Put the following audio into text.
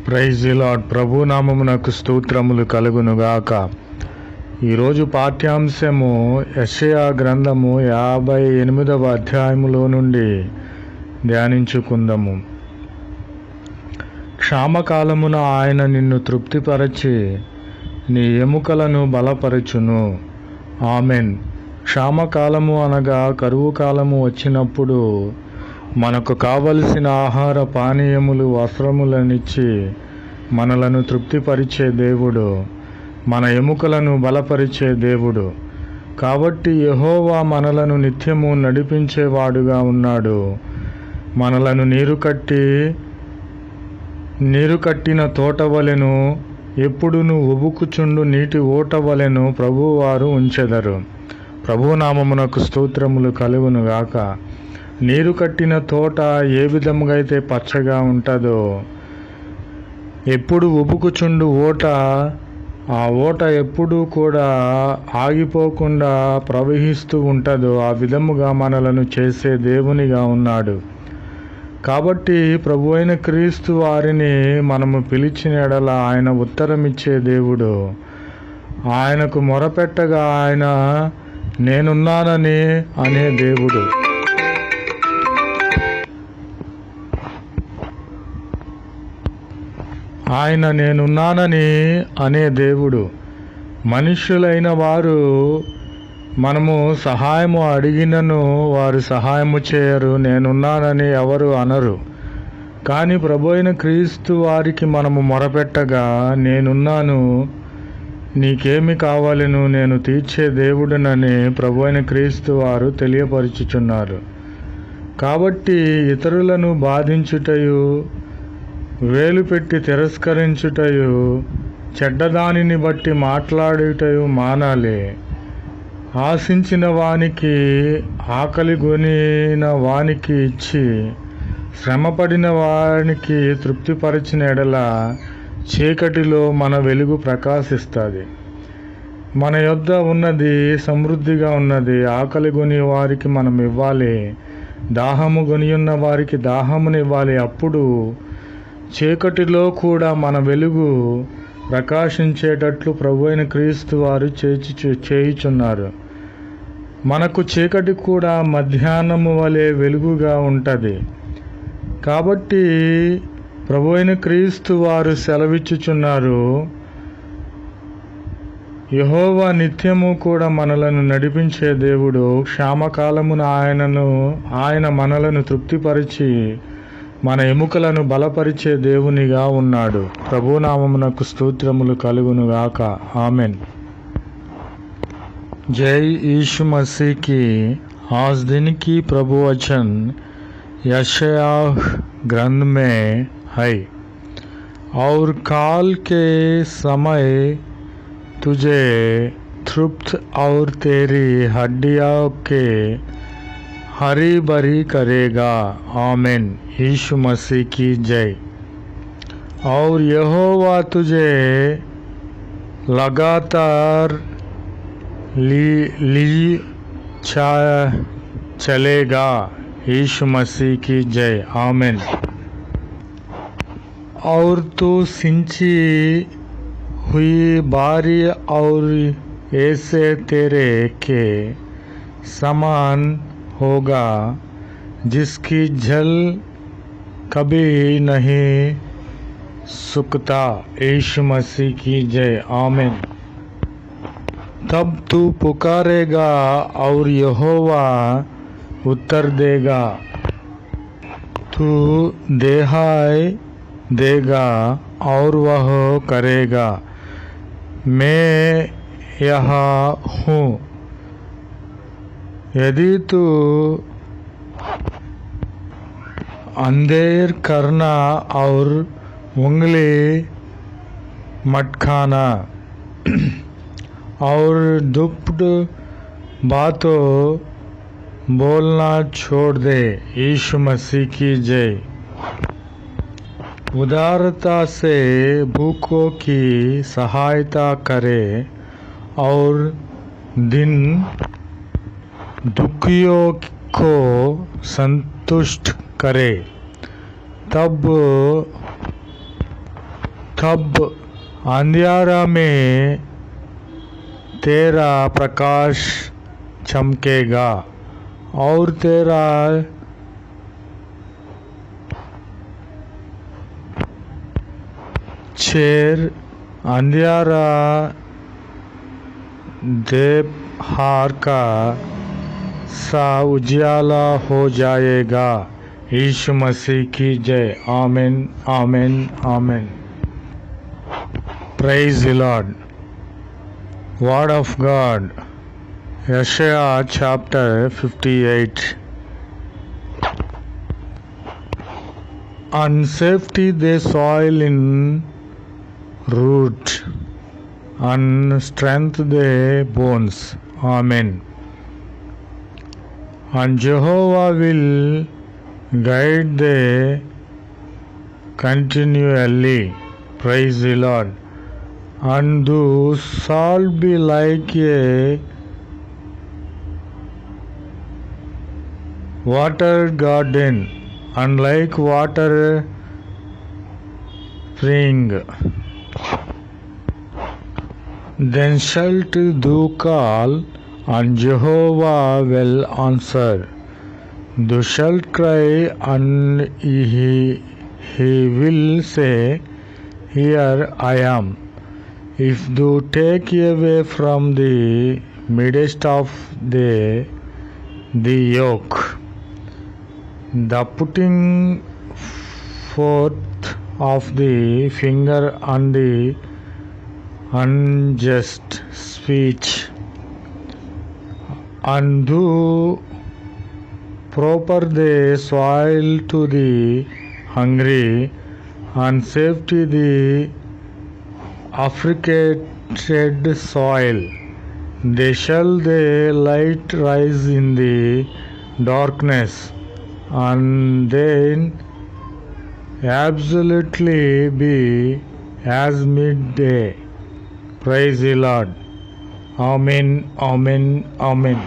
Praise the lord. ప్రభు నామమునకు స్తోత్రములు కలుగునుగాక. ఈరోజు పాఠ్యాంశము యెషయా గ్రంథము 58వ అధ్యాయములో నుండి ధ్యానించుకుందాము. క్షామకాలమున ఆయన నిన్ను తృప్తిపరచి నీ ఎముకలను బలపరచును. ఆమెన్. క్షామకాలము అనగా కరువు కాలము వచ్చినప్పుడు మనకు కావలసిన ఆహార పానీయములు వస్త్రములనిచ్చి మనలను తృప్తిపరిచే దేవుడు, మన ఎముకలను బలపరిచే దేవుడు. కాబట్టి యెహోవా మనలను నిత్యము నడిపించేవాడుగా ఉన్నాడు. మనలను నీరు కట్టిన తోట వలెను, ఎప్పుడును ఉబుకుచుండు నీటి ఓట వలెను ప్రభువారు ఉంచెదరు. ప్రభునామమునకు స్తోత్రములు కలుగునుగాక. నీరు కట్టిన తోట ఏ విధముగా అయితే పచ్చగా ఉంటుందో, ఎప్పుడు ఉబుకుచుండు ఓట, ఆ ఓట ఎప్పుడూ కూడా ఆగిపోకుండా ప్రవహిస్తూ ఉంటుందో, ఆ విధముగా మనలను చేసే దేవునిగా ఉన్నాడు. కాబట్టి ప్రభు అయిన క్రీస్తు వారిని మనము పిలిచిన ఎడల ఆయన ఉత్తరమిచ్చే దేవుడు. ఆయనకు మొరపెట్టగా ఆయన నేనున్నానని అనే దేవుడు. ఆయన నేనున్నానని అనే దేవుడు. మనుష్యులైన వారు మనము సహాయము అడిగినను వారు సహాయము చేయరు, నేనున్నానని ఎవరు అనరు. కానీ ప్రభు అయిన క్రీస్తు వారికి మనము మొరపెట్టగా నేనున్నాను, నీకేమి కావాలను, నేను తీర్చే దేవుడునని ప్రభు అయిన క్రీస్తు వారు తెలియపరుచుచున్నారు. కాబట్టి ఇతరులను బాధించుటయు, వేలు పెట్టి తిరస్కరించుటయు, చెడ్డదానిని బట్టి మాట్లాడుటయు మానాలి. ఆశించిన వానికి, ఆకలి గొనిన వానికి ఇచ్చి, శ్రమపడిన వానికి తృప్తిపరిచిన ఎడల చీకటిలో మన వెలుగు ప్రకాశిస్తుంది. మన యొద్ద ఉన్నది సమృద్ధిగా ఉన్నది. ఆకలి గొని వారికి మనం ఇవ్వాలి, దాహము గొనియున్న వారికి దాహమునివ్వాలి. అప్పుడు చీకటిలో కూడా మన వెలుగు ప్రకాశించేటట్లు ప్రభు అయిన క్రీస్తు వారు చేయుచున్నారు. మనకు చీకటి కూడా మధ్యాహ్నము వలె వెలుగుగా ఉంటుంది. కాబట్టి ప్రభు అయిన క్రీస్తు వారు సెలవిచ్చుచున్నారు, యెహోవా నిత్యము కూడా మనలను నడిపించే దేవుడు. క్షామకాలమున ఆయన మనలను తృప్తిపరిచి మన ఎముకలను బలపరిచే దేవునిగా ఉన్నాడు. ప్రభునామమునకు స్తోత్రములు కలుగునుగాక. ఆమెన్. जय यीशु मसीह की। आज दिन की प्रभु वचन यशाया ग्रंथ में है। और काल के समय तुझे तृप्त और तेरी हड्डियों के हरी भरी करेगा। आमीन। यीशु मसीह की जय। और यहोवा तुझे लगातार चलेगा। यीशु मसीह की जय। आमीन। और तू सिंची हुई बारी और ऐसे तेरे के समान होगा, जिसकी जल कभी नहीं सूखता। यीशु मसीह की जय। आमीन। तब तू पुकारेगा और यहोवा उत्तर देगा। तू दुहाई देगा और वह करेगा, मैं यहाँ हूँ। यदि तू अंधेर करना और उंगली मटकाना और दुप्ट बातों बोलना छोड़ दे। यीशु मसीह की जय। उदारता से भूखों की सहायता करे और दिन दुखियों को संतुष्ट करे। तब तब अंधियारा में तेरा प्रकाश चमकेगा और तेरा शेर अंधियारा देवहार का सा उजाला हो जाएगा। यीशु मसीह की जय। आमीन आमीन आमीन। Praise the Lord. Word of God. Yeshaya chapter 58. And safety the soil in root, and strength the bones. Amen. And Jehovah will guide the continually. Praise the Lord. And thou shalt be like a water garden, and like water spring. Then shalt thou call, and Jehovah will answer. Thou shalt cry, and he will say, Here I am. If thou take away from the midst of the yoke, the putting forth of the finger, and the unjust speech, and do proper the soil to the hungry, and safety the afflicted soil. They shall the light rise in the darkness, and then absolutely be as midday. Praise the Lord. Amen, amen, amen.